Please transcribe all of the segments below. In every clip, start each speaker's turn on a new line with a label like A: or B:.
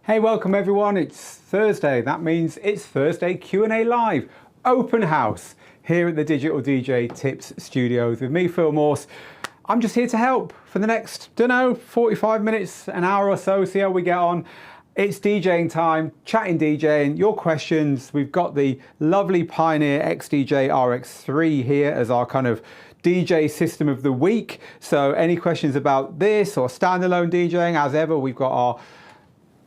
A: Hey, welcome everyone. It's Thursday. That means it's Thursday Q&A Live, open house here at the Digital DJ Tips Studios with me, Phil Morse. I'm just here to help for the next, 45 minutes, an hour or so, see how we get on. It's DJing time, chatting DJing, your questions. We've got the lovely Pioneer XDJ RX3 here as our kind of DJ system of the week. So any questions about this or standalone DJing, as ever, we've got our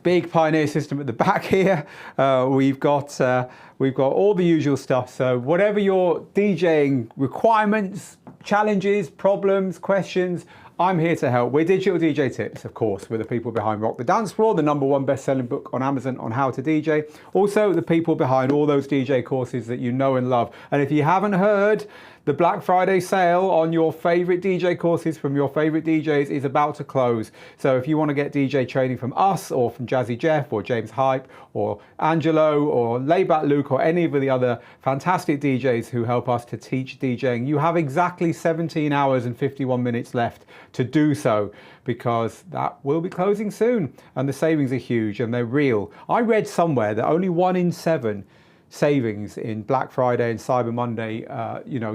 A: big Pioneer system at the back here. We've got all the usual stuff. So whatever your DJing requirements, challenges, problems, questions, I'm here to help. We're Digital DJ Tips, of course. We're the people behind Rock the Dance Floor, the #1 best-selling book on Amazon on how to DJ. Also, the people behind all those DJ courses that you know and love. And if you haven't heard, the Black Friday sale on your favorite DJ courses from your favorite DJs is about to close. So if you want to get DJ training from us or from Jazzy Jeff or James Hype or Angelo or Layback Luke or any of the other fantastic DJs who help us to teach DJing, you have exactly 17 hours and 51 minutes left to do so, because that will be closing soon and the savings are huge and they're real. I read somewhere that only 1 in 7 savings in Black Friday and Cyber Monday,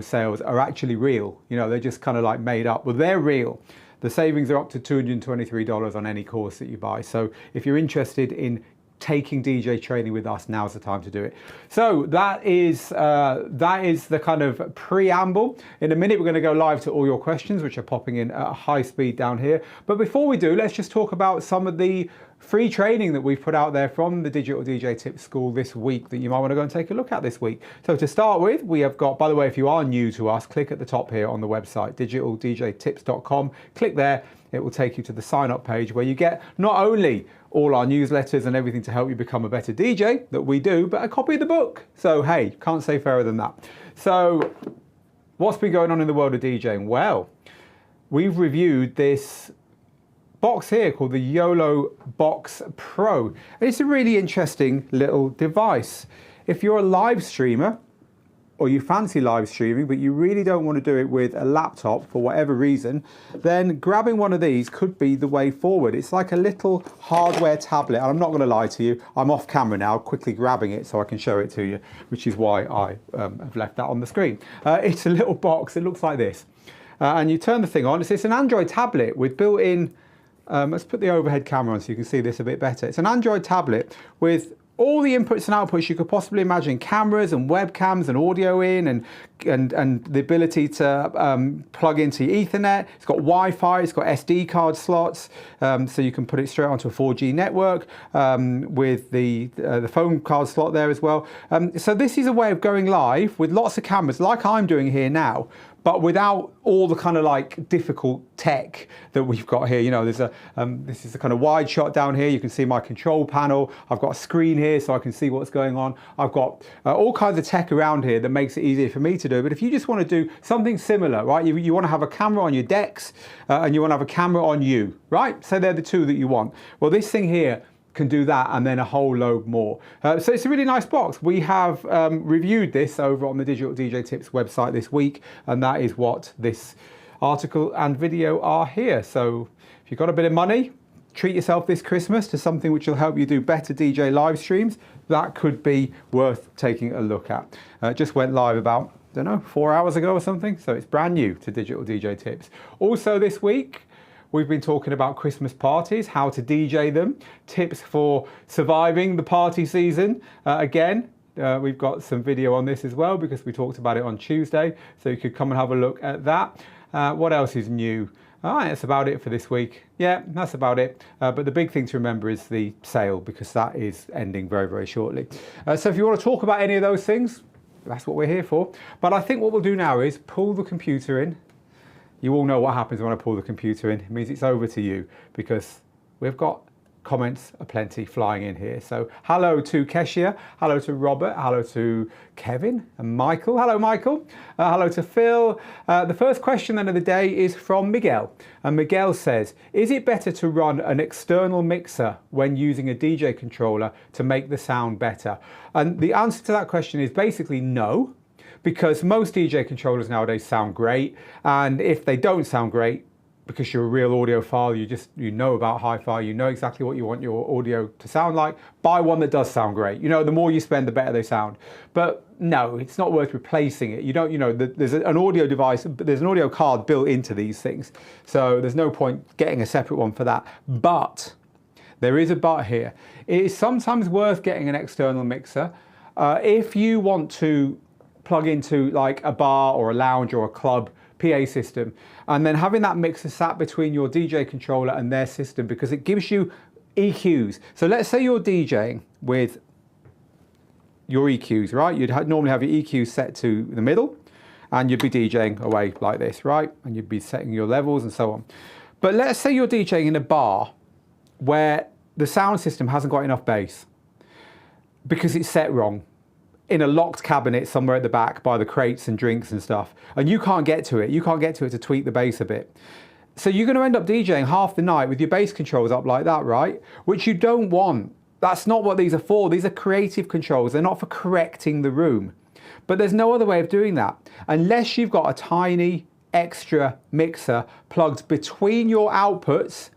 A: sales are actually real. They're just kind of like made up. Well, they're real. The savings are up to $223 on any course that you buy. So if you're interested in taking DJ training with us, now's the time to do it. So that is the kind of preamble. In a minute, we're going to go live to all your questions, which are popping in at a high speed down here. But before we do, let's just talk about some of the free training that we've put out there from the Digital DJ Tips School this week that you might want to go and take a look at this week. So to start with, we have got, by the way, if you are new to us, click at the top here on the website, digitaldjtips.com. Click there. It will take you to the sign up page where you get not only all our newsletters and everything to help you become a better DJ that we do, but a copy of the book. So, hey, can't say fairer than that. So what's been going on in the world of DJing? Well, we've reviewed this box here called the YOLO Box Pro. And it's a really interesting little device. If you're a live streamer, or you fancy live streaming, but you really don't want to do it with a laptop for whatever reason, then grabbing one of these could be the way forward. It's like a little hardware tablet. And I'm not going to lie to you, I'm off camera now, quickly grabbing it so I can show it to you, which is why I have left that on the screen. It's a little box, it looks like this. And you turn the thing on, it's an Android tablet with built-in, let's put the overhead camera on so you can see this a bit better. It's an Android tablet with all the inputs and outputs you could possibly imagine, cameras and webcams and audio in and the ability to plug into Ethernet. It's got Wi-Fi, it's got SD card slots, so you can put it straight onto a 4G network with the phone card slot there as well. So this is a way of going live with lots of cameras like I'm doing here now, but without all the kind of like difficult tech that we've got here. There's this is a kind of wide shot down here. You can see my control panel. I've got a screen here so I can see what's going on. I've got all kinds of tech around here that makes it easier for me to do. But if you just want to do something similar, right? You want to have a camera on your decks and you want to have a camera on you, right? So they're the two that you want. Well, this thing here can do that and then a whole load more. So it's a really nice box. We have reviewed this over on the Digital DJ Tips website this week, and that is what this article and video are here. So if you've got a bit of money, treat yourself this Christmas to something which will help you do better DJ live streams. That could be worth taking a look at. It just went live about, 4 hours ago or something. So it's brand new to Digital DJ Tips. Also this week, we've been talking about Christmas parties, how to DJ them, tips for surviving the party season. Again, we've got some video on this as well because we talked about it on Tuesday. So you could come and have a look at that. What else is new? That's about it for this week. Yeah, that's about it. But the big thing to remember is the sale, because that is ending very, very shortly. So if you want to talk about any of those things, that's what we're here for. But I think what we'll do now is pull the computer in. You all know what happens when I pull the computer in. It means it's over to you, because we've got comments aplenty flying in here. So hello to Keshia, hello to Robert, hello to Kevin and Michael. Hello, Michael. Hello to Phil. The first question then of the day is from Miguel. And Miguel says, is it better to run an external mixer when using a DJ controller to make the sound better? And the answer to that question is basically no, because most DJ controllers nowadays sound great. And if they don't sound great, because you're a real audiophile, you know about hi-fi, you know exactly what you want your audio to sound like, buy one that does sound great. You know, the more you spend, the better they sound. But no, it's not worth replacing it. You don't, you know, there's an audio device, there's an audio card built into these things. So there's no point getting a separate one for that. But there is a but here. It is sometimes worth getting an external mixer. If you want to plug into like a bar or a lounge or a club PA system, and then having that mixer sat between your DJ controller and their system, because it gives you EQs. So let's say you're DJing with your EQs, right? You'd normally have your EQs set to the middle, and you'd be DJing away like this, right? And you'd be setting your levels and so on. But let's say you're DJing in a bar where the sound system hasn't got enough bass because it's set wrong, in a locked cabinet somewhere at the back by the crates and drinks and stuff, and you can't get to it. You can't get to it to tweak the bass a bit. So you're going to end up DJing half the night with your bass controls up like that, right? Which you don't want. That's not what these are for. These are creative controls. They're not for correcting the room. But there's no other way of doing that unless you've got a tiny extra mixer plugged between your outputs,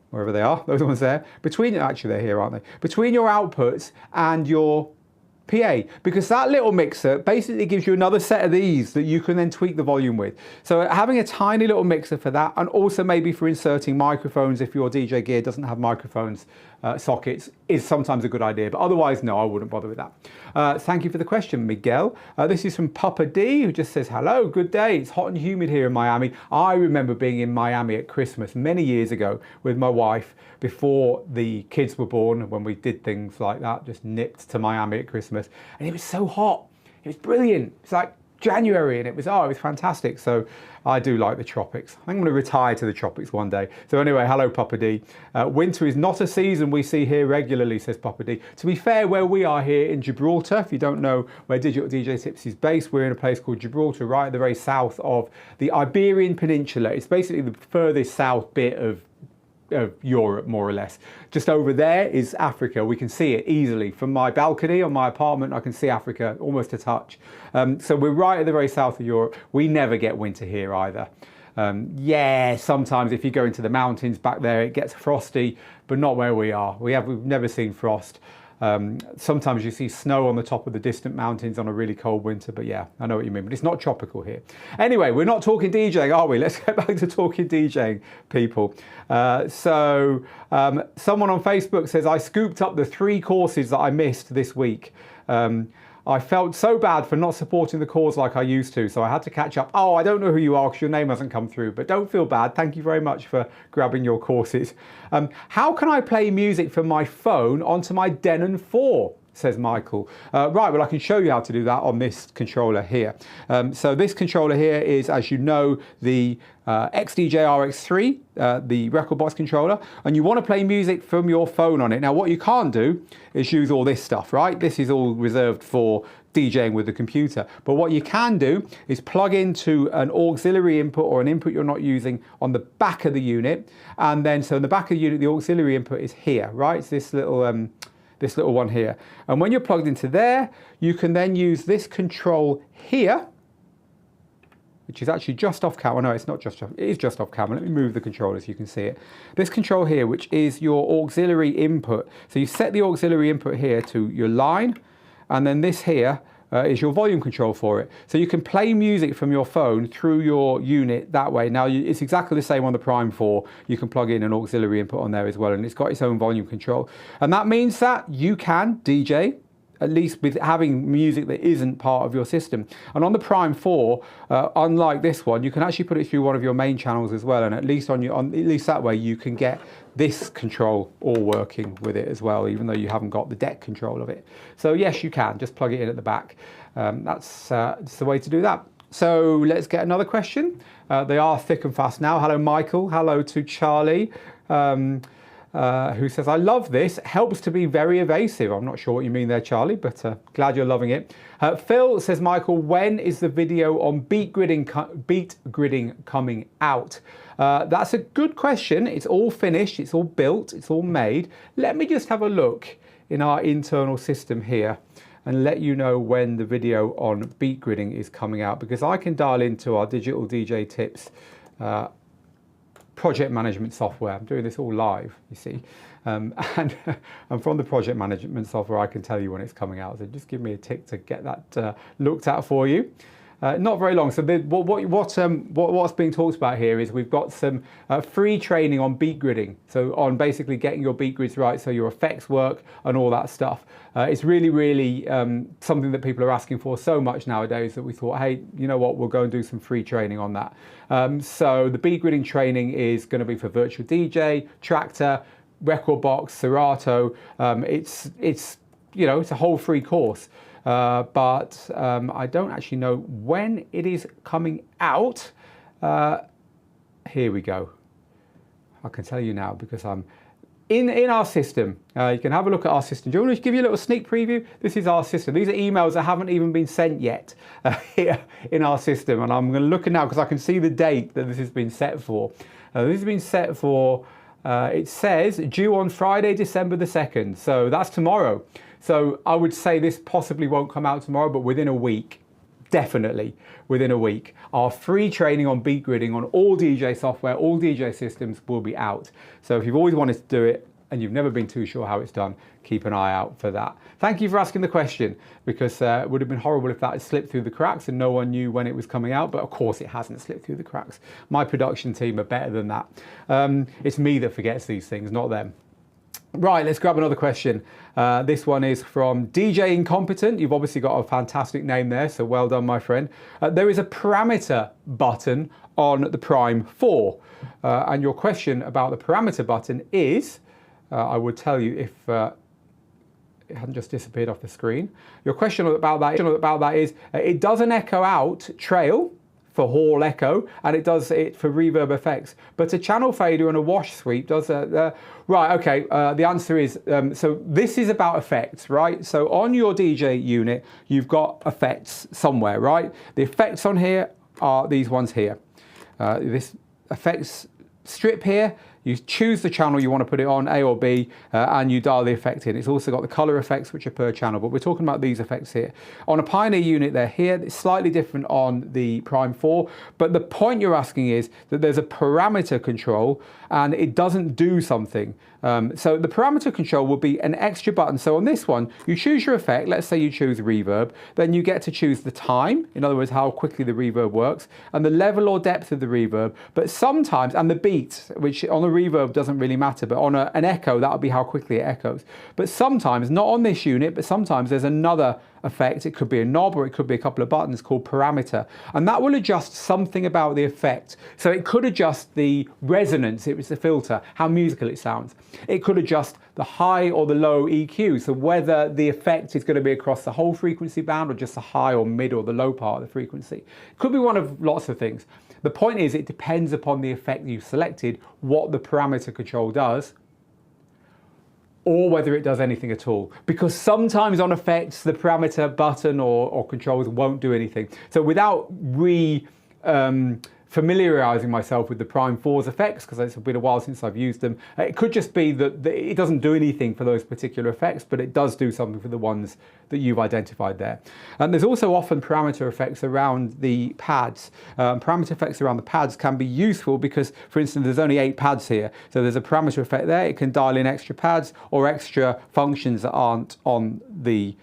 A: wherever they are, those ones there, actually they're here, aren't they? Between your outputs and your PA, because that little mixer basically gives you another set of these that you can then tweak the volume with. So having a tiny little mixer for that, and also maybe for inserting microphones if your DJ gear doesn't have microphones sockets, is sometimes a good idea, but otherwise no, I wouldn't bother with that. Thank you for the question, Miguel. This is from Papa D, who just says, hello, good day. It's hot and humid here in Miami. I remember being in Miami at Christmas many years ago with my wife before the kids were born, when we did things like that, just nipped to Miami at Christmas, and it was so hot. It was brilliant. It's like January, and it was fantastic. So I do like the tropics. I'm going to retire to the tropics one day. So anyway, hello Papa D. Winter is not a season we see here regularly, says Papa D. To be fair, where we are here in Gibraltar, if you don't know where Digital DJ Tips is based, we're in a place called Gibraltar, right at the very south of the Iberian Peninsula. It's basically the furthest south bit of Europe, more or less. Just over there is Africa. We can see it easily from my balcony on my apartment. I can see Africa almost a touch. So we're right at the very south of Europe. We never get winter here either. Yeah, sometimes if you go into the mountains back there, it gets frosty, but not where we are. We've never seen frost. Sometimes you see snow on the top of the distant mountains on a really cold winter, but yeah, I know what you mean, but it's not tropical here. Anyway, we're not talking DJing, are we? Let's get back to talking DJing, people. Someone on Facebook says, I scooped up the 3 courses that I missed this week. I felt so bad for not supporting the cause like I used to, so I had to catch up. Oh, I don't know who you are because your name hasn't come through, but don't feel bad. Thank you very much for grabbing your courses. How can I play music from my phone onto my Denon 4? Says Michael. Right, well, I can show you how to do that on this controller here. So this controller here is, as you know, the XDJ RX3, the Rekordbox controller, and you want to play music from your phone on it. Now, what you can't do is use all this stuff, right? This is all reserved for DJing with the computer. But what you can do is plug into an auxiliary input or an input you're not using on the back of the unit. And then, so in the back of the unit, the auxiliary input is here, right? It's this little one here. And when you're plugged into there, you can then use this control here, which is actually just off camera. No, it's not just off, it is just off camera. Let me move the controller so you can see it. This control here, which is your auxiliary input. So you set the auxiliary input here to your line, and then this here is your volume control for it. So you can play music from your phone through your unit that way. Now, it's exactly the same on the Prime 4. You can plug in an auxiliary input on there as well, and it's got its own volume control. And that means that you can DJ, at least with having music that isn't part of your system. And on the Prime 4, unlike this one, you can actually put it through one of your main channels as well, and at least at least that way you can get this control all working with it as well, even though you haven't got the deck control of it. So yes, you can just plug it in at the back. That's the way to do that. So let's get another question. They are thick and fast now. Hello, Michael. Hello to Charlie. Who says, I love this, helps to be very evasive. I'm not sure what you mean there, Charlie, but glad you're loving it. Phil says, Michael, when is the video on beat gridding coming out? That's a good question. It's all finished, it's all built, it's all made. Let me just have a look in our internal system here and let you know when the video on beat gridding is coming out, because I can dial into our Digital DJ Tips project management software. I'm doing this all live, you see. And from the project management software, I can tell you when it's coming out. So just give me a tick to get that looked at for you. Not very long. So what's being talked about here is we've got some free training on beat gridding. So on basically getting your beat grids right, so your effects work and all that stuff. It's really, really something that people are asking for so much nowadays that we thought, hey, you know what, we'll go and do some free training on that. So the beat gridding training is going to be for Virtual DJ, Tractor, Rekordbox, Serato. It's a whole free course. But I don't actually know when it is coming out. Here we go. I can tell you now because I'm in our system. You can have a look at our system. Do you want me to give you a little sneak preview? This is our system. These are emails that haven't even been sent yet here in our system. And I'm going to look at now because I can see the date that this has been set for. This has been set for, it says, due on Friday, December the 2nd. So that's tomorrow. So I would say this possibly won't come out tomorrow, but within a week, definitely within a week, our free training on beat gridding on all DJ software, all DJ systems will be out. So if you've always wanted to do it and you've never been too sure how it's done, keep an eye out for that. Thank you for asking the question, because it would have been horrible if that had slipped through the cracks and no one knew when it was coming out, but of course it hasn't slipped through the cracks. My production team are better than that. It's me that forgets these things, not them. Right, let's grab another question. This one is from DJ Incompetent. You've obviously got a fantastic name there, so well done, my friend. There is a parameter button on the Prime 4. And your question about the parameter button is, I would tell you if it hadn't just disappeared off the screen. Your question about that is, it does an echo out trail for hall echo, and it does it for reverb effects, but a channel fader and a wash sweep does right, okay, the answer is, so this is about effects, right? So on your DJ unit, you've got effects somewhere, right? The effects on here are these ones here. This effects strip here, you choose the channel you want to put it on, A or B, and you dial the effect in. It's also got the color effects, which are per channel, but we're talking about these effects here. On a Pioneer unit, they're here. It's slightly different on the Prime 4, but the point you're asking is that there's a parameter control and it doesn't do something. So the parameter control will be an extra button. So on this one, you choose your effect. Let's say you choose reverb. Then you get to choose the time, in other words, how quickly the reverb works, and the level or depth of the reverb. But sometimes, and the beat, which on a reverb doesn't really matter, but on an echo, that'll be how quickly it echoes. But sometimes, not on this unit, but sometimes there's another effect. It could be a knob or it could be a couple of buttons called parameter, and that will adjust something about the effect. So it could adjust the resonance, it was the filter, how musical it sounds. It could adjust the high or the low EQ, so whether the effect is going to be across the whole frequency band or just the high or mid or the low part of the frequency. It could be one of lots of things. The point is, it depends upon the effect you've selected, what the parameter control does, or whether it does anything at all. Because sometimes on effects, the parameter button or controls won't do anything. So without familiarizing myself with the Prime 4's effects, because it's been a while since I've used them, it could just be that it doesn't do anything for those particular effects, but it does do something for the ones that you've identified there. And there's also often parameter effects around the pads. Parameter effects around the pads can be useful because, for instance, there's only 8 pads here. So there's a parameter effect there. It can dial in extra pads or extra functions that aren't on the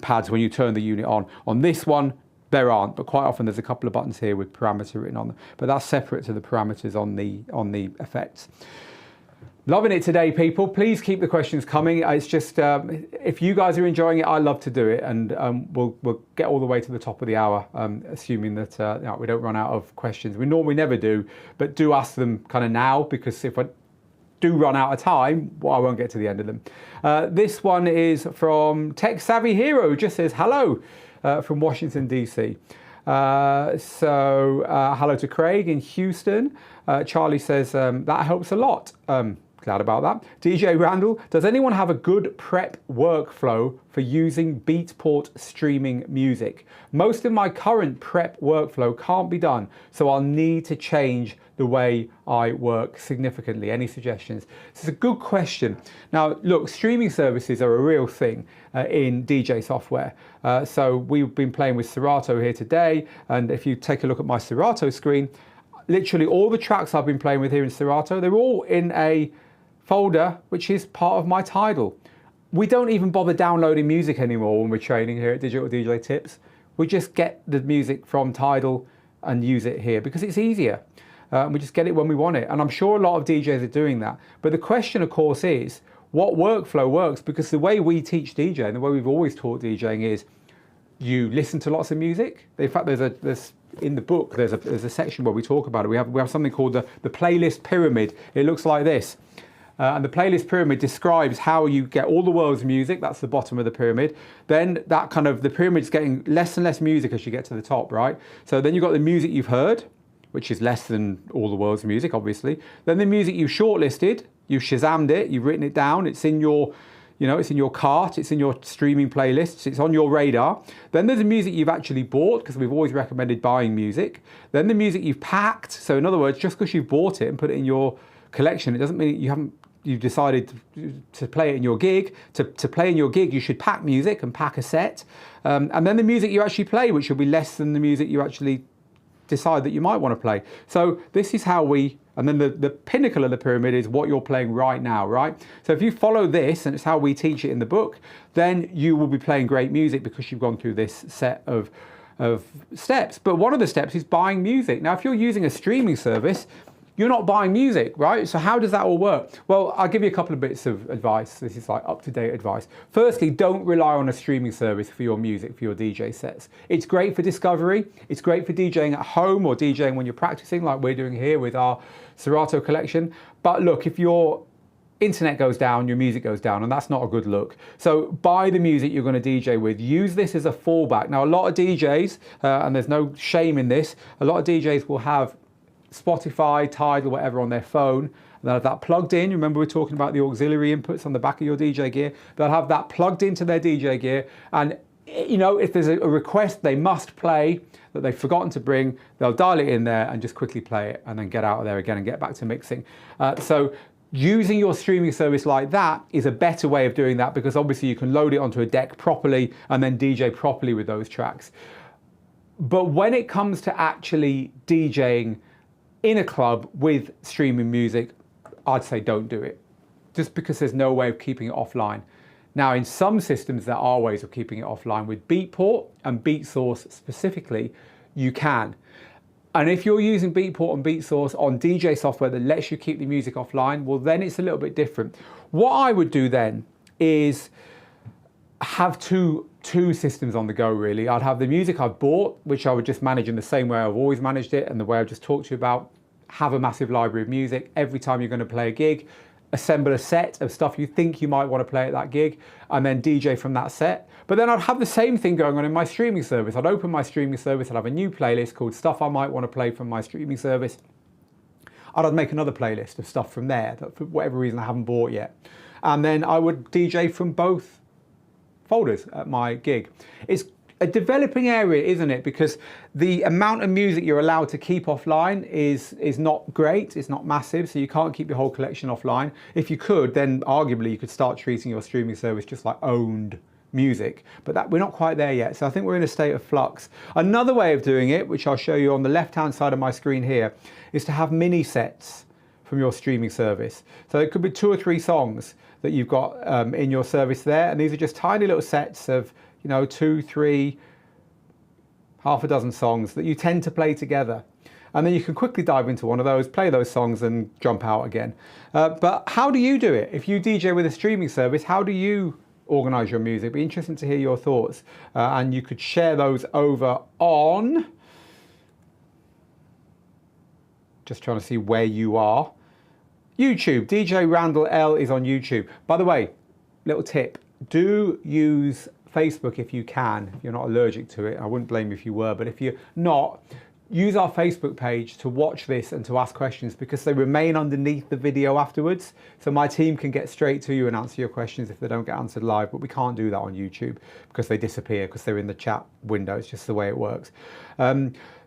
A: pads when you turn the unit on. On this one, there aren't, but quite often there's a couple of buttons here with parameter written on them, but that's separate to the parameters on the effects. Loving it today, people. Please keep the questions coming. It's just, if you guys are enjoying it, I love to do it, and we'll get all the way to the top of the hour, assuming that we don't run out of questions. We normally never do, but do ask them kind of now, because if I do run out of time, well, I won't get to the end of them. This one is from Tech Savvy Hero, who just says hello. From Washington, DC. Hello to Craig in Houston. Charlie says, that helps a lot. Glad about that. DJ Randall, does anyone have a good prep workflow for using Beatport streaming music? Most of my current prep workflow can't be done, so I'll need to change the way I work significantly. Any suggestions? This is a good question. Now, look, streaming services are a real thing in DJ software. So we've been playing with Serato here today, and if you take a look at my Serato screen, literally all the tracks I've been playing with here in Serato, they're all in a folder which is part of my Tidal. We don't even bother downloading music anymore when we're training here at Digital DJ Tips. We just get the music from Tidal and use it here because it's easier. We just get it when we want it. And I'm sure a lot of DJs are doing that. But the question, of course, is what workflow works? Because the way we teach DJing, the way we've always taught DJing is you listen to lots of music. In fact, in the book, there's a section where we talk about it. We have something called the playlist pyramid. It looks like this. And the playlist pyramid describes how you get all the world's music. That's the bottom of the pyramid. Then the pyramid's getting less and less music as you get to the top, right? So then you've got the music you've heard, which is less than all the world's music, obviously. Then the music you've shortlisted, you've Shazammed it, you've written it down, it's in your, it's in your cart, it's in your streaming playlists, it's on your radar. Then there's the music you've actually bought, because we've always recommended buying music. Then the music you've packed. So in other words, just because you've bought it and put it in your collection, it doesn't mean you've decided to play it in your gig. To play in your gig, you should pack music and pack a set. And then the music you actually play, which will be less than the music you actually decide that you might want to play. So this is how and then the pinnacle of the pyramid is what you're playing right now, right? So if you follow this, and it's how we teach it in the book, then you will be playing great music because you've gone through this set of steps. But one of the steps is buying music. Now, if you're using a streaming service, you're not buying music, right? So how does that all work? Well, I'll give you a couple of bits of advice. This is like up-to-date advice. Firstly, don't rely on a streaming service for your music, for your DJ sets. It's great for discovery. It's great for DJing at home or DJing when you're practicing, like we're doing here with our Serato collection. But look, if your internet goes down, your music goes down, and that's not a good look. So buy the music you're going to DJ with. Use this as a fallback. Now, a lot of DJs, and there's no shame in this, a lot of DJs will have Spotify, Tidal, whatever on their phone. They'll have that plugged in. Remember, we're talking about the auxiliary inputs on the back of your DJ gear. They'll have that plugged into their DJ gear. And, if there's a request they must play that they've forgotten to bring, they'll dial it in there and just quickly play it and then get out of there again and get back to mixing. So using your streaming service like that is a better way of doing that because obviously you can load it onto a deck properly and then DJ properly with those tracks. But when it comes to actually DJing in a club with streaming music, I'd say don't do it, just because there's no way of keeping it offline. Now, in some systems, there are ways of keeping it offline. With Beatport and Beatsource specifically, you can. And if you're using Beatport and Beatsource on DJ software that lets you keep the music offline, well, then it's a little bit different. What I would do then is have two systems on the go, really. I'd have the music I've bought, which I would just manage in the same way I've always managed it and the way I've just talked to you about. Have a massive library of music. Every time you're going to play a gig, assemble a set of stuff you think you might want to play at that gig and then DJ from that set. But then I'd have the same thing going on in my streaming service. I'd open my streaming service, I'd have a new playlist called Stuff I Might Want to Play from my streaming service. I'd make another playlist of stuff from there that for whatever reason I haven't bought yet. And then I would DJ from both folders at my gig. It's a developing area, isn't it? Because the amount of music you're allowed to keep offline is not great, it's not massive, so you can't keep your whole collection offline. If you could, then arguably you could start treating your streaming service just like owned music, but we're not quite there yet, so I think we're in a state of flux. Another way of doing it, which I'll show you on the left-hand side of my screen here, is to have mini sets from your streaming service. So it could be 2 or 3 songs that you've got in your service there, and these are just tiny little sets of 2, 3, half a dozen songs that you tend to play together. And then you can quickly dive into one of those, play those songs and jump out again. But how do you do it? If you DJ with a streaming service, how do you organize your music? It'd be interesting to hear your thoughts. And you could share those over on, just trying to see where you are. YouTube, DJ Randall L is on YouTube. By the way, little tip, do use Facebook if you can, if you're not allergic to it. I wouldn't blame you if you were, but if you're not, use our Facebook page to watch this and to ask questions because they remain underneath the video afterwards. So my team can get straight to you and answer your questions if they don't get answered live, but we can't do that on YouTube because they disappear because they're in the chat window. It's just the way it works.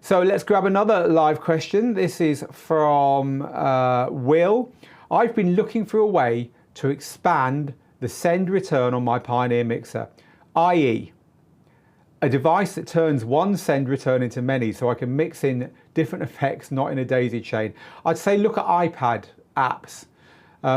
A: So let's grab another live question. This is from Will. I've been looking for a way to expand the send return on my Pioneer mixer, i.e., a device that turns one send return into many, so I can mix in different effects, not in a daisy chain. I'd say look at iPad apps.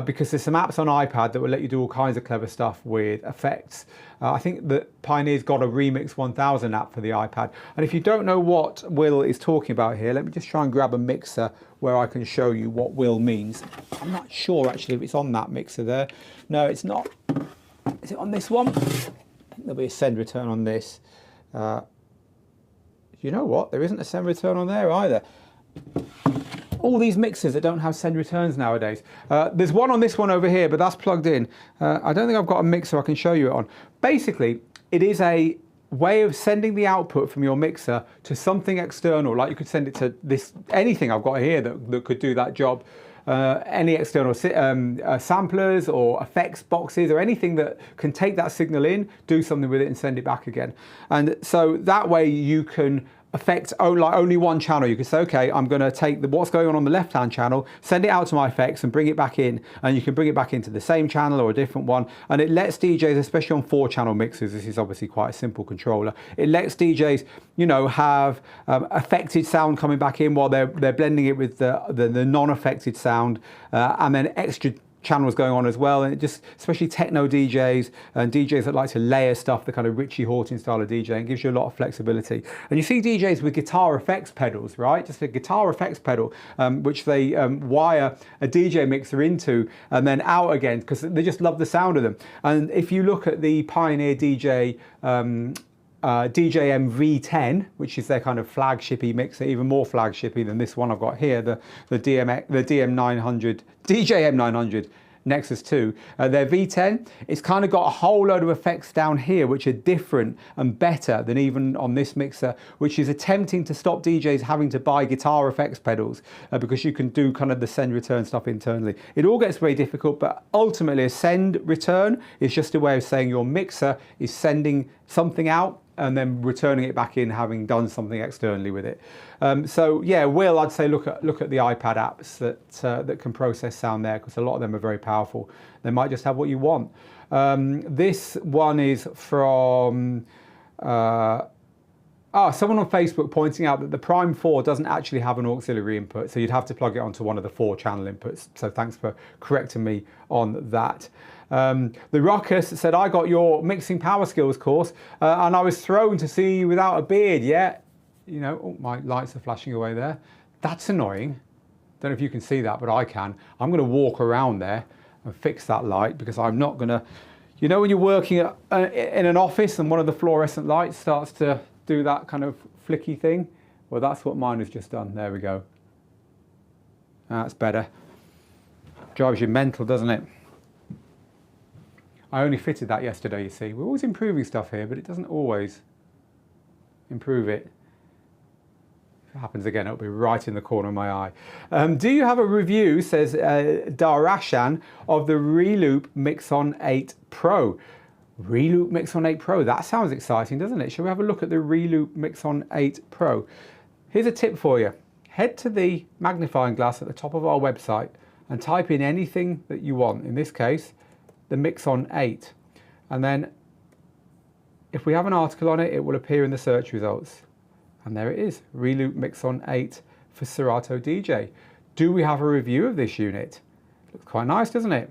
A: Because there's some apps on iPad that will let you do all kinds of clever stuff with effects. I think that Pioneer's got a Remix 1000 app for the iPad. And if you don't know what Will is talking about here, let me just try and grab a mixer where I can show you what Will means. I'm not sure actually if it's on that mixer there. No, it's not. Is it on this one? I think there'll be a send return on this. You know what? There isn't a send return on there either. All these mixers that don't have send returns nowadays. There's one on this one over here, but that's plugged in. I don't think I've got a mixer I can show you it on. Basically, it is a way of sending the output from your mixer to something external. Like you could send it to this, anything I've got here that could do that job. Any external samplers or effects boxes or anything that can take that signal in, do something with it and send it back again. And so that way you can affect only one channel. You can say, okay, I'm going to take what's going on the left-hand channel, send it out to my effects and bring it back in, and you can bring it back into the same channel or a different one. And it lets DJs, especially on 4-channel mixers, this is obviously quite a simple controller, it lets DJs, you know, have affected sound coming back in while they're blending it with the non-affected sound, and then extra channels going on as well, and it just, especially techno DJs and DJs that like to layer stuff, the kind of Richie Hawtin style of DJing, gives you a lot of flexibility. And you see DJs with guitar effects pedals, right? Just a guitar effects pedal, which they wire a DJ mixer into and then out again, because they just love the sound of them. And if you look at the Pioneer DJM V10, which is their kind of flagshipy mixer, even more flagshipy than this one I've got here, the DJM 900 Nexus 2, their V10, it's kind of got a whole load of effects down here which are different and better than even on this mixer, which is attempting to stop DJs having to buy guitar effects pedals because you can do kind of the send return stuff internally. It all gets very difficult, but ultimately a send return is just a way of saying your mixer is sending something out and then returning it back in, having done something externally with it. So yeah, Will, I'd say look at the iPad apps that can process sound there, because a lot of them are very powerful. They might just have what you want. This one is from someone on Facebook pointing out that the Prime 4 doesn't actually have an auxiliary input, so you'd have to plug it onto one of the 4-channel inputs. So thanks for correcting me on that. The Ruckus said, I got your mixing power skills course and I was thrown to see you without a beard. Yeah, you know, oh, my lights are flashing away there. That's annoying. Don't know if you can see that, but I can. I'm going to walk around there and fix that light, because I'm not going to, you know, when you're working in an office and one of the fluorescent lights starts to do that kind of flicky thing. Well, that's what mine has just done. There we go. That's better. Drives you mental, doesn't it? I only fitted that yesterday, you see. We're always improving stuff here, but it doesn't always improve it. If it happens again, it'll be right in the corner of my eye. Do you have a review, says Darashan, of the Reloop Mixon 8 Pro? Reloop Mixon 8 Pro, that sounds exciting, doesn't it? Shall we have a look at the Reloop Mixon 8 Pro? Here's a tip for you. Head to the magnifying glass at the top of our website and type in anything that you want. In this case, the Mixon 8. And then if we have an article on it, it will appear in the search results. And there it is, Reloop Mixon 8 for Serato DJ. Do we have a review of this unit? Looks quite nice, doesn't it?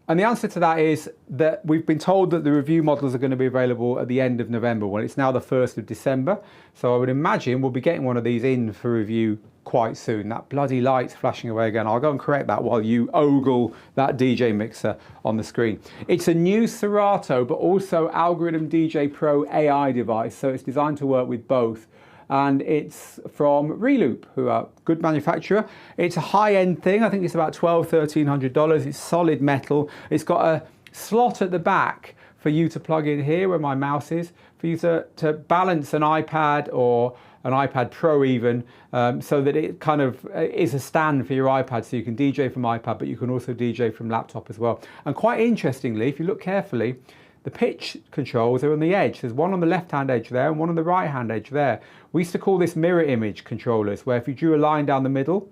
A: And the answer to that is that we've been told that the review models are going to be available at the end of November. Well, it's now the 1st of December, so I would imagine we'll be getting one of these in for review quite soon. That bloody light's flashing away again. I'll go and correct that while you ogle that DJ mixer on the screen. It's a new Serato, but also Algorithm DJ Pro AI device, so it's designed to work with both. And it's from Reloop, who are a good manufacturer. It's a high-end thing. I think it's about $1,200. It's solid metal. It's got a slot at the back for you to plug in here where my mouse is, for you to balance an iPad or an iPad Pro even, so that it kind of is a stand for your iPad, so you can DJ from iPad, but you can also DJ from laptop as well. And quite interestingly, if you look carefully, the pitch controls are on the edge. There's one on the left-hand edge there and one on the right-hand edge there. We used to call this mirror image controllers, where if you drew a line down the middle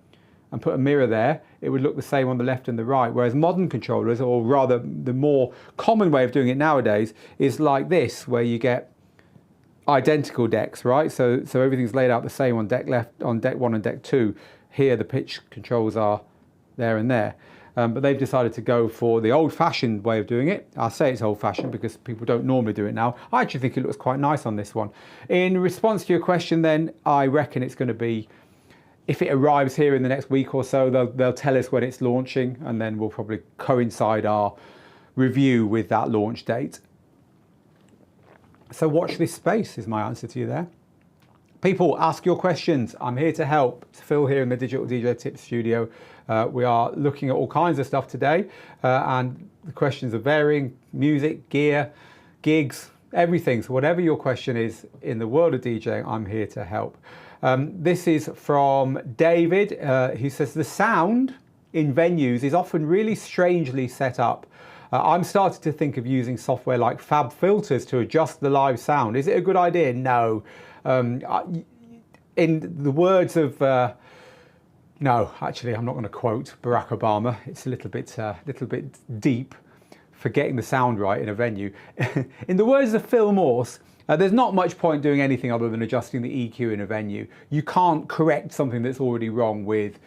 A: and put a mirror there, it would look the same on the left and the right. Whereas modern controllers, or rather the more common way of doing it nowadays, is like this, where you get identical decks, right? So everything's laid out the same on deck left, on deck 1 and deck 2. Here the pitch controls are there and there. But they've decided to go for the old-fashioned way of doing it. I say it's old-fashioned because people don't normally do it now. I actually think it looks quite nice on this one. In response to your question then, I reckon it's going to be, if it arrives here in the next week or so, they'll tell us when it's launching, and then we'll probably coincide our review with that launch date. So watch this space is my answer to you there. People, ask your questions. I'm here to help. It's Phil here in the Digital DJ Tips studio. We are looking at all kinds of stuff today, and the questions are varying: music, gear, gigs, everything. So whatever your question is in the world of DJing, I'm here to help. This is from David. He says, the sound in venues is often really strangely set up. I'm starting to think of using software like Fab Filters to adjust the live sound. Is it a good idea? No. In the words of, no, actually, I'm not going to quote Barack Obama. It's a little bit deep for getting the sound right in a venue. In the words of Phil Morse, there's not much point doing anything other than adjusting the EQ in a venue. You can't correct something that's already wrong with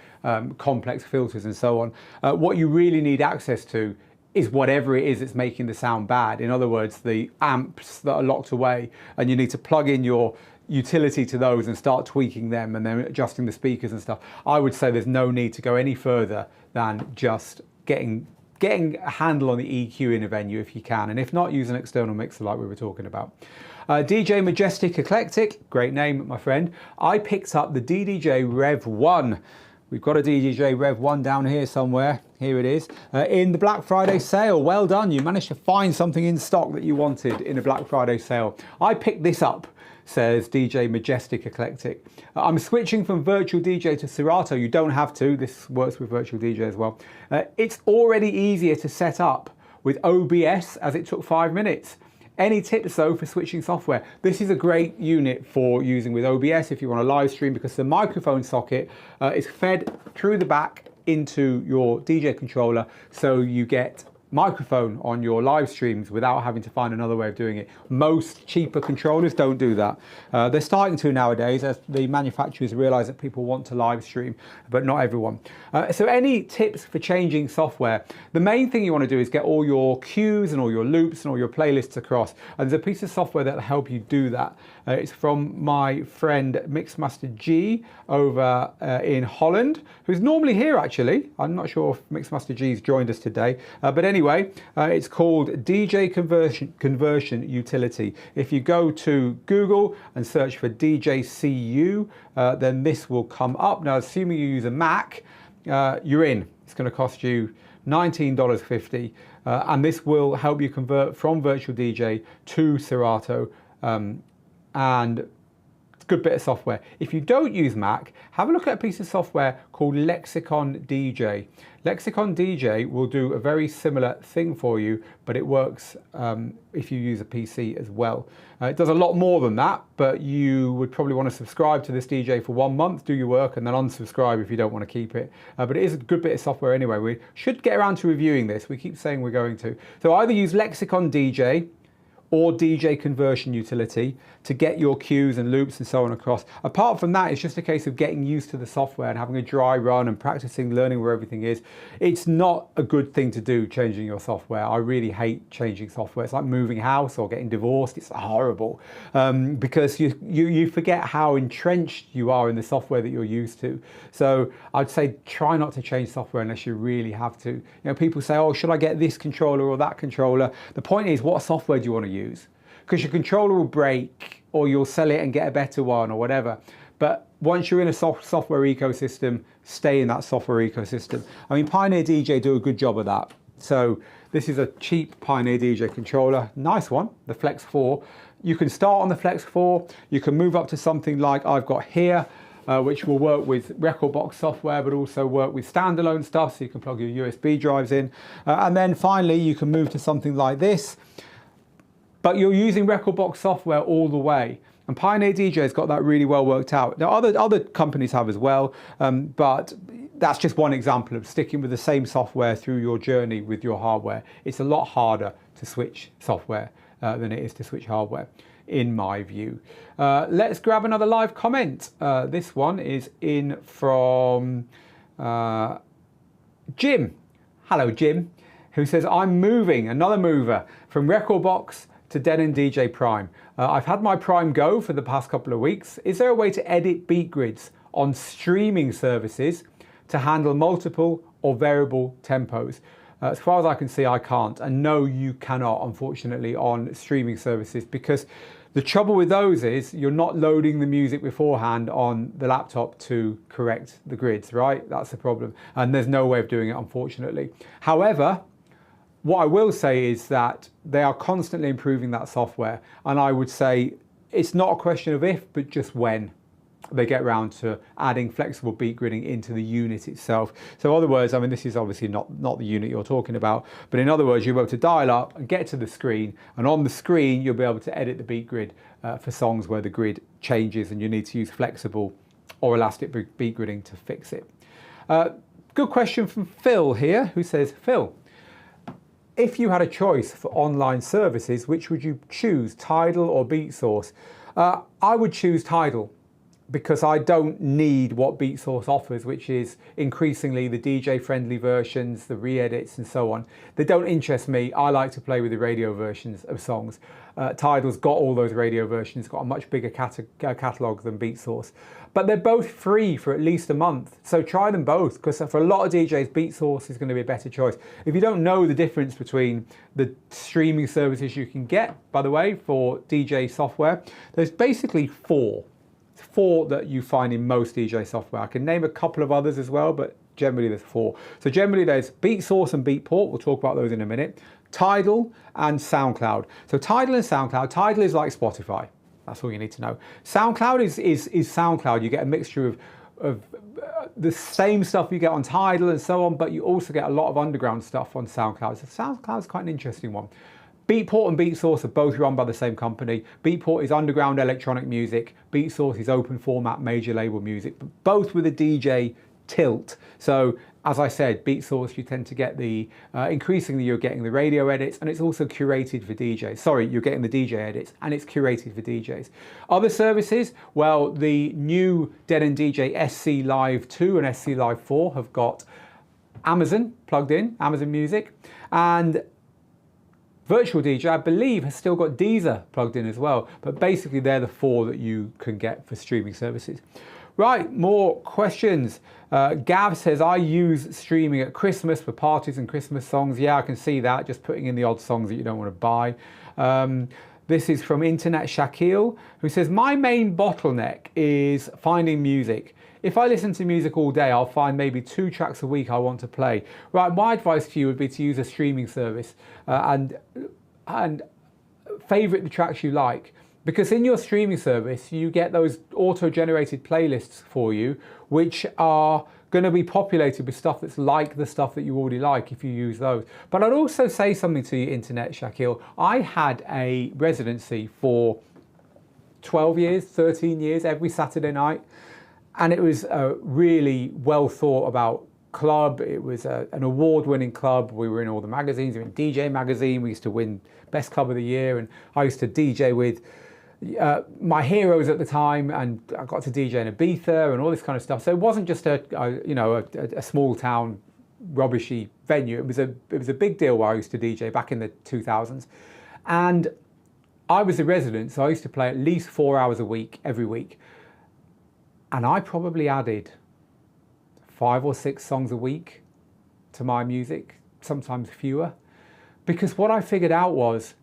A: complex filters and so on. What you really need access to is whatever it is that's making the sound bad. In other words, the amps that are locked away, and you need to plug in your utility to those and start tweaking them and then adjusting the speakers and stuff. I would say there's no need to go any further than just getting a handle on the EQ in a venue if you can, and if not, use an external mixer like we were talking about. DJ Majestic Eclectic, great name, my friend. I picked up the DDJ Rev 1. We've got a DDJ Rev 1 down here somewhere. Here it is. In the Black Friday sale. Well done. You managed to find something in stock that you wanted in a Black Friday sale. I picked this up, says DJ Majestic Eclectic. I'm switching from Virtual DJ to Serato. You don't have to. This works with Virtual DJ as well. It's already easier to set up with OBS as it took 5 minutes. Any tips though for switching software? This is a great unit for using with OBS if you want to live stream, because the microphone socket is fed through the back into your DJ controller, so you get microphone on your live streams without having to find another way of doing it. Most cheaper controllers don't do that. They're starting to nowadays as the manufacturers realize that people want to live stream, but not everyone. So any tips for changing software? The main thing you want to do is get all your cues and all your loops and all your playlists across. And there's a piece of software that'll help you do that. It's from my friend Mixmaster G over in Holland, who's normally here actually. I'm not sure if Mixmaster G's joined us today, but anyway, it's called DJ Conversion Utility. If you go to Google and search for DJCU, then this will come up. Now, assuming you use a Mac, you're in. It's going to cost you $19.50, and this will help you convert from Virtual DJ to Serato, and it's a good bit of software. If you don't use Mac, have a look at a piece of software called Lexicon DJ. Lexicon DJ will do a very similar thing for you, but it works if you use a PC as well. It does a lot more than that, but you would probably want to subscribe to this DJ for 1 month, do your work, and then unsubscribe if you don't want to keep it. But it is a good bit of software anyway. We should get around to reviewing this. We keep saying we're going to. So either use Lexicon DJ or DJ Conversion Utility to get your cues and loops and so on across. Apart from that, it's just a case of getting used to the software and having a dry run and practicing, learning where everything is. It's not a good thing to do, changing your software. I really hate changing software. It's like moving house or getting divorced. It's horrible because you forget how entrenched you are in the software that you're used to. So I'd say try not to change software unless you really have to. You know, people say, oh, should I get this controller or that controller? The point is, what software do you want to use? Because your controller will break, or you'll sell it and get a better one or whatever. But once you're in a software ecosystem, stay in that software ecosystem. I mean, Pioneer DJ do a good job of that. So this is a cheap Pioneer DJ controller, nice one, the Flex 4. You can start on the Flex 4, you can move up to something like I've got here, which will work with Rekordbox software, but also work with standalone stuff, so you can plug your USB drives in. And then finally, you can move to something like this, but you're using Rekordbox software all the way. And Pioneer DJ's got that really well worked out. Now, other companies have as well, but that's just one example of sticking with the same software through your journey with your hardware. It's a lot harder to switch software than it is to switch hardware. in my view. Let's grab another live comment. This one is in from Jim. Hello, Jim, who says, I'm moving, another mover, from Rekordbox to Denon DJ Prime. I've had my Prime Go for the past couple of weeks. Is there a way to edit beat grids on streaming services to handle multiple or variable tempos? As far as I can see, I can't. And no, you cannot, unfortunately, on streaming services, because the trouble with those is you're not loading the music beforehand on the laptop to correct the grids, right? That's the problem. And there's no way of doing it, unfortunately. However, what I will say is that they are constantly improving that software. And I would say it's not a question of if, but just when they get around to adding flexible beat gridding into the unit itself. So in other words, I mean, this is obviously not the unit you're talking about, but in other words, you'll be able to dial up and get to the screen, and on the screen, you'll be able to edit the beat grid for songs where the grid changes and you need to use flexible or elastic beat gridding to fix it. Good question from Phil here, who says, Phil, if you had a choice for online services, which would you choose, Tidal or Beatsource? I would choose Tidal, because I don't need what Beatsource offers, which is increasingly the DJ-friendly versions, the re-edits and so on. They don't interest me. I like to play with the radio versions of songs. Tidal's got all those radio versions, got a much bigger catalogue than Beatsource. But they're both free for at least a month, so try them both, because for a lot of DJs, Beatsource is going to be a better choice. If you don't know the difference between the streaming services you can get, by the way, for DJ software, there's basically four that you find in most DJ software. I can name a couple of others as well, but generally there's four. So generally there's Beatsource and Beatport, we'll talk about those in a minute, Tidal and SoundCloud. So Tidal and SoundCloud, Tidal is like Spotify, that's all you need to know. SoundCloud is SoundCloud, you get a mixture of the same stuff you get on Tidal and so on, but you also get a lot of underground stuff on SoundCloud. So SoundCloud's quite an interesting one. Beatport and Beatsource are both run by the same company. Beatport is underground electronic music. Beatsource is open format major label music, but both with a DJ tilt. So as I said, Beatsource, you tend to get the, increasingly you're getting the radio edits, and it's also curated for DJs. Sorry, you're getting the DJ edits and it's curated for DJs. Other services, well, the new Denon DJ SC Live 2 and SC Live 4 have got Amazon plugged in, Amazon Music, and Virtual DJ, I believe, has still got Deezer plugged in as well, but basically they're the four that you can get for streaming services. Right, more questions. Gav says, I use streaming at Christmas for parties and Christmas songs. Yeah, I can see that, just putting in the odd songs that you don't want to buy. This is from Internet Shakil, who says, my main bottleneck is finding music. If I listen to music all day, I'll find maybe 2 tracks a week I want to play. Right, my advice to you would be to use a streaming service and favourite the tracks you like. Because in your streaming service, you get those auto-generated playlists for you, which are going to be populated with stuff that's like the stuff that you already like if you use those. But I'd also say something to you, Internet Shakil. I had a residency for 12 years, 13 years, every Saturday night. And it was a really well thought about club. It was an award-winning club. We were in all the magazines. We were in DJ Magazine. We used to win Best Club of the Year. And I used to DJ with my heroes at the time. And I got to DJ in Ibiza and all this kind of stuff. So it wasn't just a small town rubbishy venue. It was a big deal where I used to DJ back in the 2000s. And I was a resident, so I used to play at least 4 hours a week, every week. And I probably added 5 or 6 songs a week to my music, sometimes fewer. Because what I figured out was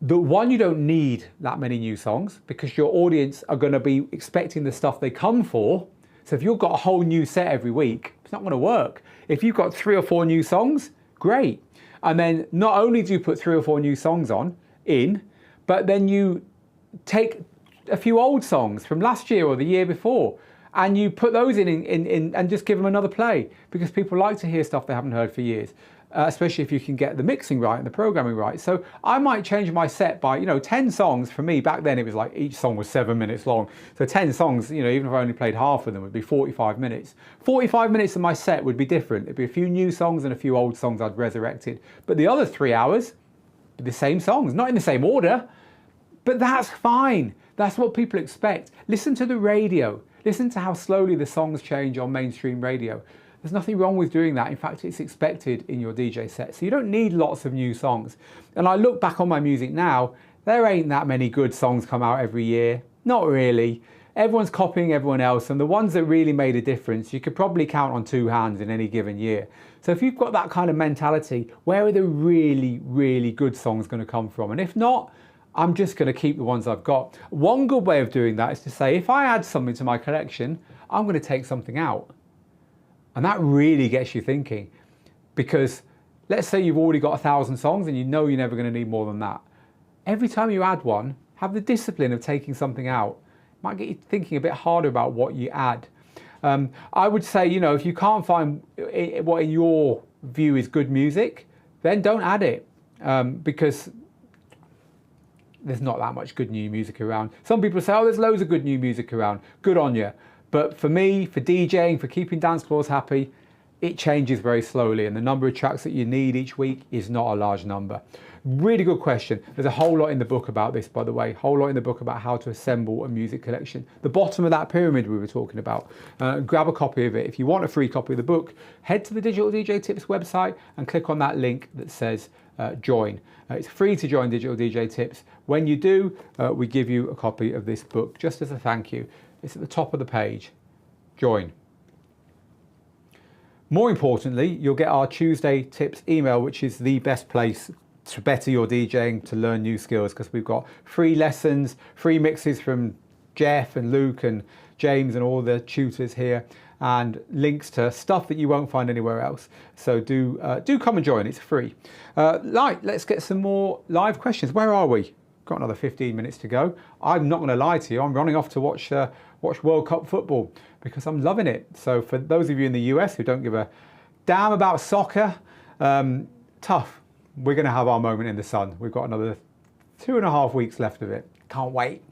A: that one, you don't need that many new songs because your audience are going to be expecting the stuff they come for. So if you've got a whole new set every week, it's not going to work. If you've got 3 or 4 new songs, great. And then not only do you put 3 or 4 new songs in, but then you take a few old songs from last year or the year before, and you put those in and just give them another play, because people like to hear stuff they haven't heard for years, especially if you can get the mixing right and the programming right. So I might change my set by 10 songs. For me back then it was like each song was 7 minutes long, so 10 songs, even if I only played half of them, would be 45 minutes. 45 minutes of my set would be different. It'd be a few new songs and a few old songs I'd resurrected, but the other 3 hours, the same songs, not in the same order, But that's fine. That's what people expect. Listen to the radio. Listen to how slowly the songs change on mainstream radio. There's nothing wrong with doing that. In fact, it's expected in your DJ set. So you don't need lots of new songs. And I look back on my music now, there ain't that many good songs come out every year. Not really. Everyone's copying everyone else, and the ones that really made a difference, you could probably count on 2 hands in any given year. So if you've got that kind of mentality, where are the really, really good songs going to come from? And if not, I'm just going to keep the ones I've got. One good way of doing that is to say, if I add something to my collection, I'm going to take something out. And that really gets you thinking, because let's say you've already got 1,000 songs and you know you're never going to need more than that. Every time you add one, have the discipline of taking something out. It might get you thinking a bit harder about what you add. I would say, you know, if you can't find what in your view is good music, then don't add it, because there's not that much good new music around. Some people say, oh, there's loads of good new music around. Good on you. But for me, for DJing, for keeping dance floors happy, it changes very slowly, and the number of tracks that you need each week is not a large number. Really good question. There's a whole lot in the book about this, by the way. Whole lot in the book about how to assemble a music collection. The bottom of that pyramid we were talking about. Grab a copy of it. If you want a free copy of the book, head to the Digital DJ Tips website and click on that link that says join. It's free to join Digital DJ Tips. When you do, we give you a copy of this book just as a thank you. It's at the top of the page. Join. More importantly, you'll get our Tuesday tips email, which is the best place to better your DJing, to learn new skills, because we've got free lessons, free mixes from Jeff and Luke and James and all the tutors here, and links to stuff that you won't find anywhere else. So do come and join. It's free. Let's get some more live questions. Where are we? Got another 15 minutes to go. I'm not going to lie to you. I'm running off to watch World Cup football because I'm loving it. So for those of you in the US who don't give a damn about soccer, tough. We're going to have our moment in the sun. We've got another 2.5 weeks left of it. Can't wait.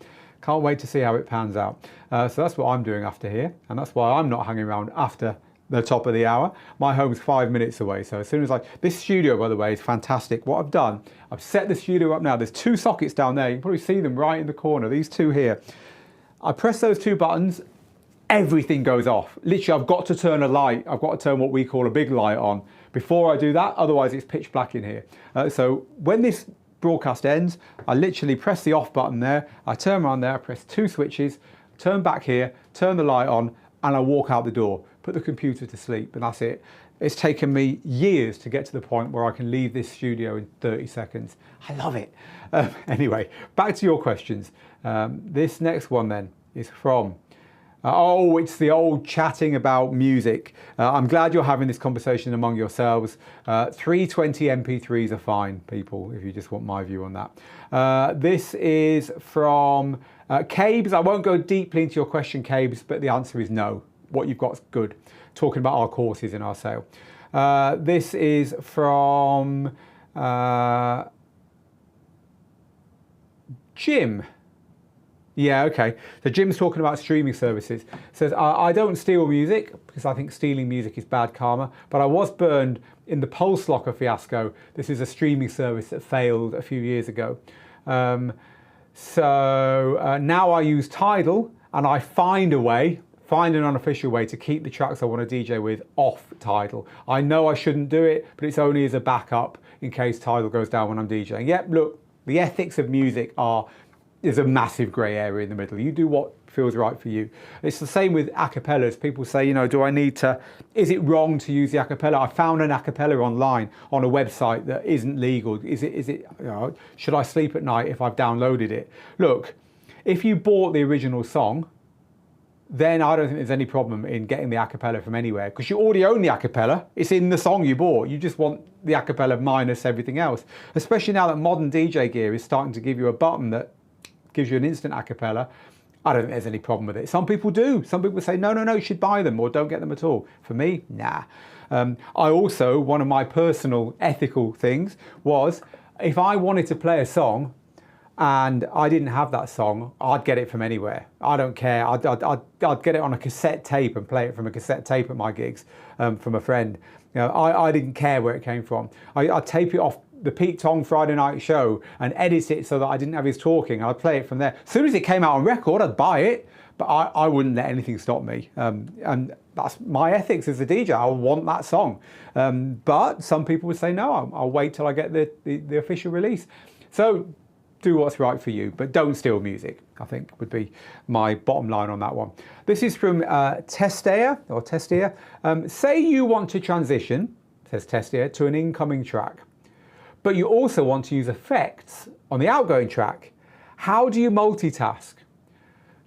A: Can't wait to see how it pans out. So that's what I'm doing after here. And that's why I'm not hanging around after the top of the hour. My home's 5 minutes away. So as soon as this studio, by the way, is fantastic. What I've done, I've set the studio up now. There's 2 sockets down there. You can probably see them right in the corner. These 2 here. I press those 2 buttons. Everything goes off. Literally, I've got to turn a light. I've got to turn what we call a big light on before I do that. Otherwise, it's pitch black in here. So when this broadcast ends, I literally press the off button there. I turn around there, I press 2 switches, turn back here, turn the light on, and I walk out the door, put the computer to sleep, and that's it. It's taken me years to get to the point where I can leave this studio in 30 seconds. I love it. Anyway, back to your questions. This next one then is from it's the old chatting about music. I'm glad you're having this conversation among yourselves. 320 MP3s are fine, people, if you just want my view on that. This is from Cabes. I won't go deeply into your question, Cabes, but the answer is no. What you've got is good. Talking about our courses in our sale. This is from Jim. Yeah, okay. So Jim's talking about streaming services. Says, I don't steal music because I think stealing music is bad karma, but I was burned in the Pulse Locker fiasco. This is a streaming service that failed a few years ago. So now I use Tidal, and I find an unofficial way to keep the tracks I want to DJ with off Tidal. I know I shouldn't do it, but it's only as a backup in case Tidal goes down when I'm DJing. Yep, look, the ethics of music is a massive grey area in the middle. You do what feels right for you. It's the same with acapellas. People say, you know, is it wrong to use the acapella? I found an acapella online on a website that isn't legal. Should I sleep at night if I've downloaded it? Look, if you bought the original song, then I don't think there's any problem in getting the acapella from anywhere, because you already own the acapella. It's in the song you bought. You just want the acapella minus everything else. Especially now that modern DJ gear is starting to give you a button that gives you an instant acapella. I don't think there's any problem with it. Some people do. Some people say, no, you should buy them or don't get them at all. For me, nah. One of my personal ethical things was, if I wanted to play a song and I didn't have that song, I'd get it from anywhere. I don't care. I'd get it on a cassette tape and play it from a cassette tape at my gigs from a friend. You know, I didn't care where it came from. I'd tape it off the Pete Tong Friday night show and edit it so that I didn't have his talking. I'd play it from there. As soon as it came out on record, I'd buy it, but I wouldn't let anything stop me. And that's my ethics as a DJ. I want that song. But some people would say, no, I'll wait till I get the official release. So do what's right for you, but don't steal music, I think would be my bottom line on that one. This is from Testia. Say you want to transition, says Testia, to an incoming track, but you also want to use effects on the outgoing track. How do you multitask?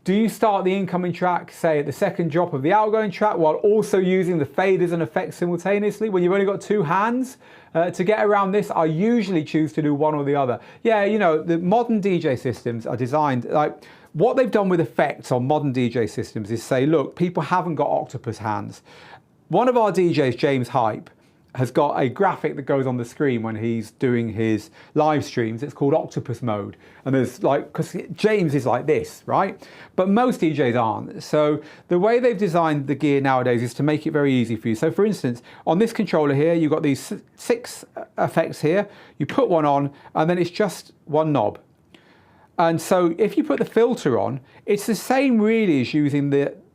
A: Do you start the incoming track, say at the second drop of the outgoing track, while also using the faders and effects simultaneously when you've only got two hands? To get around this, I usually choose to do one or the other. Yeah, you know, the modern DJ systems are designed, like what they've done with effects on modern DJ systems is say, look, people haven't got octopus hands. One of our DJs, James Hype, has got a graphic that goes on the screen when he's doing his live streams. It's called octopus mode. And there's like, because James is like this, right? But most DJs aren't. So the way they've designed the gear nowadays is to make it very easy for you. So for instance, on this controller here, you've got these 6 effects here. You put one on and then it's just one knob. And so if you put the filter on, it's the same really as using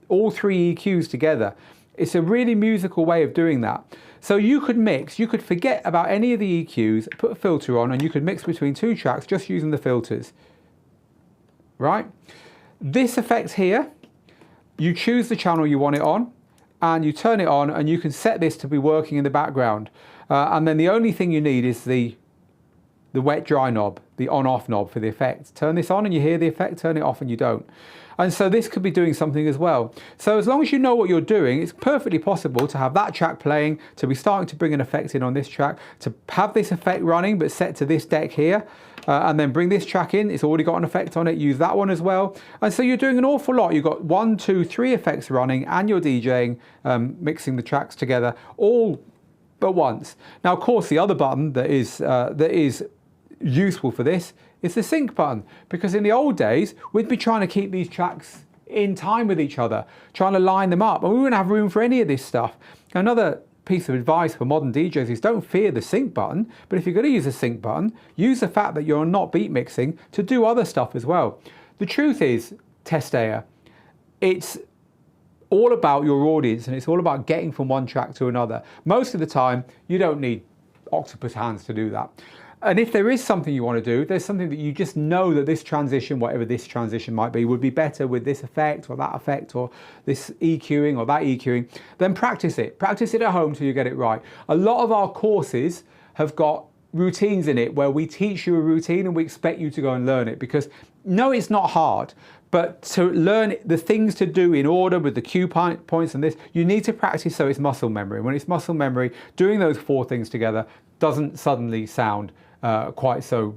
A: all 3 EQs together. It's a really musical way of doing that. So you could mix, you could forget about any of the EQs, put a filter on, and you could mix between 2 tracks just using the filters, right? This effect here, you choose the channel you want it on, and you turn it on, and you can set this to be working in the background. And then the only thing you need is the wet dry knob, the on-off knob for the effect. Turn this on and you hear the effect, turn it off and you don't. And so this could be doing something as well. So as long as you know what you're doing, it's perfectly possible to have that track playing, to be starting to bring an effect in on this track, to have this effect running but set to this deck here, and then bring this track in, it's already got an effect on it, use that one as well. And so you're doing an awful lot. You've got 1, 2, 3 effects running and you're DJing, mixing the tracks together all but once. Now of course the other button that is useful for this is the sync button, because in the old days we'd be trying to keep these tracks in time with each other, trying to line them up, and we wouldn't have room for any of this stuff. Another piece of advice for modern DJs is don't fear the sync button, but if you're going to use a sync button, use the fact that you're not beat mixing to do other stuff as well. The truth is, Testia, it's all about your audience and it's all about getting from one track to another. Most of the time you don't need octopus hands to do that. And if there is something you want to do, there's something that you just know that this transition, whatever this transition might be, would be better with this effect or that effect or this EQing or that EQing, then practice it. Practice it at home till you get it right. A lot of our courses have got routines in it where we teach you a routine and we expect you to go and learn it, because no, it's not hard, but to learn the things to do in order with the cue points and this, you need to practice so it's muscle memory. When it's muscle memory, doing those 4 things together doesn't suddenly sound quite so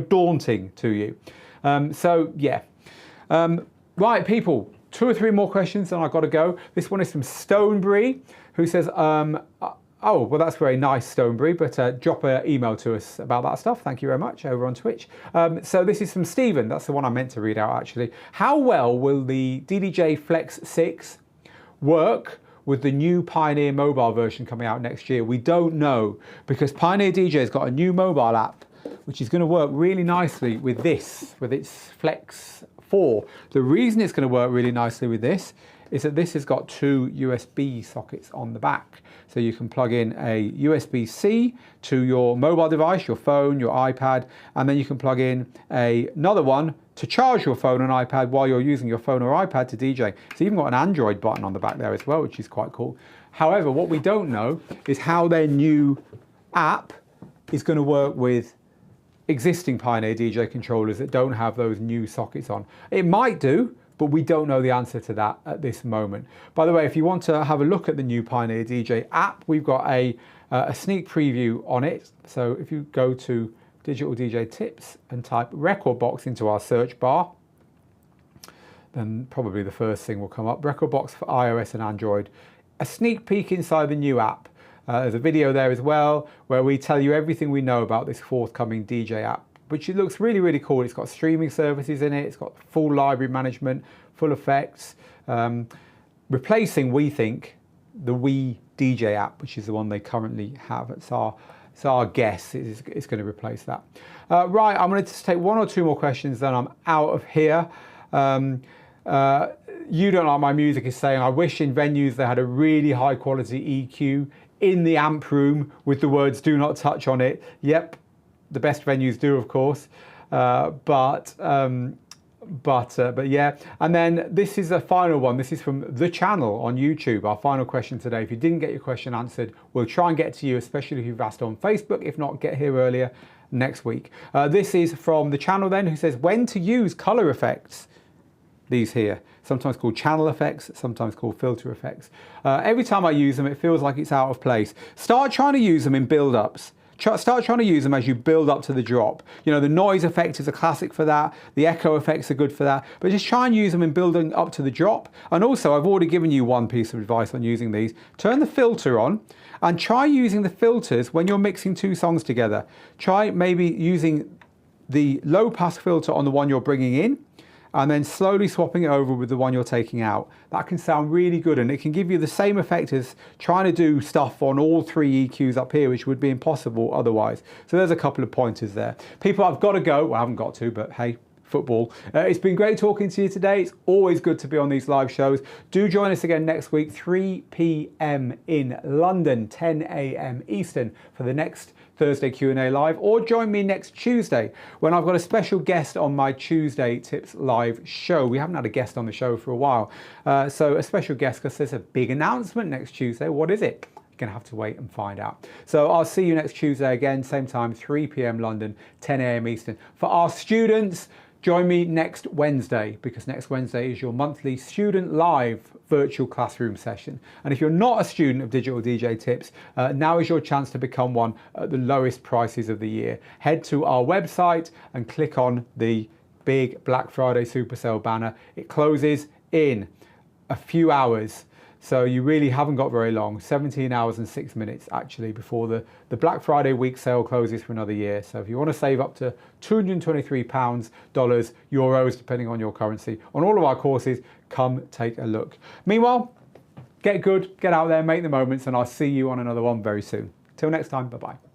A: daunting to you. So yeah. Right, people, 2 or 3 more questions and I've got to go. This one is from Stonebury, who says, oh, well, that's very nice, Stonebury, but drop an email to us about that stuff. Thank you very much, over on Twitch. So this is from Stephen. That's the one I meant to read out, actually. How well will the DDJ Flex 6 work with the new Pioneer mobile version coming out next year? We don't know, because Pioneer DJ has got a new mobile app which is going to work really nicely with this, with its Flex 4. The reason it's going to work really nicely with this is that this has got 2 USB sockets on the back. So you can plug in a USB-C to your mobile device, your phone, your iPad, and then you can plug in another one to charge your phone and iPad while you're using your phone or iPad to DJ. It's even got an Android button on the back there as well, which is quite cool. However, what we don't know is how their new app is going to work with existing Pioneer DJ controllers that don't have those new sockets on. It might do, but we don't know the answer to that at this moment. By the way, if you want to have a look at the new Pioneer DJ app, we've got a sneak preview on it. So if you go to Digital DJ Tips and type Rekordbox into our search bar, then probably the first thing will come up, Rekordbox for iOS and Android. A sneak peek inside the new app. There's a video there as well where we tell you everything we know about this forthcoming DJ app, which it looks really, really cool. It's got streaming services in it, it's got full library management, full effects, replacing, we think, the Wii DJ app, which is the one they currently have. It's our So our guess is going to replace that. Right, I'm going to just take one or two more questions, then I'm out of here. You Don't Like My Music is saying, I wish in venues they had a really high quality EQ in the amp room with the words "do not touch" on it. Yep, the best venues do, of course. But yeah. And then this is the final one. This is from The Channel on YouTube. Our final question today. If you didn't get your question answered, we'll try and get to you, especially if you've asked on Facebook. If not, get here earlier next week. This is from The Channel then, who says, when to use color effects. These here, sometimes called channel effects, sometimes called filter effects. Every time I use them, it feels like it's out of place. Start trying to use them in build-ups. Start trying to use them as you build up to the drop. You know, the noise effect is a classic for that. The echo effects are good for that. But just try and use them in building up to the drop. And also, I've already given you one piece of advice on using these. Turn the filter on and try using the filters when you're mixing two songs together. Try maybe using the low pass filter on the one you're bringing in, and then slowly swapping it over with the one you're taking out. That can sound really good, and it can give you the same effect as trying to do stuff on all three EQs up here, which would be impossible otherwise. So there's a couple of pointers there. People, I've got to go. Well, I haven't got to, but hey, football. It's been great talking to you today. It's always good to be on these live shows. Do join us again next week, 3 p.m. in London, 10 a.m. Eastern, for the next Thursday Q&A live, or join me next Tuesday when I've got a special guest on my Tuesday Tips live show. We haven't had a guest on the show for a while, so a special guest because there's a big announcement next Tuesday. What is it? You're gonna have to wait and find out. So I'll see you next Tuesday again, same time, 3 p.m. London, 10 a.m. Eastern. For our students, join me next Wednesday, because next Wednesday is your monthly student live virtual classroom session. And if you're not a student of Digital DJ Tips, now is your chance to become one at the lowest prices of the year. Head to our website and click on the big Black Friday Super Sale banner. It closes in a few hours. So you really haven't got very long, 17 hours and 6 minutes actually before the Black Friday week sale closes for another year. So if you want to save up to £223, dollars, euros, depending on your currency, on all of our courses, come take a look. Meanwhile, get good, get out there, make the moments, and I'll see you on another one very soon. Till next time, bye-bye.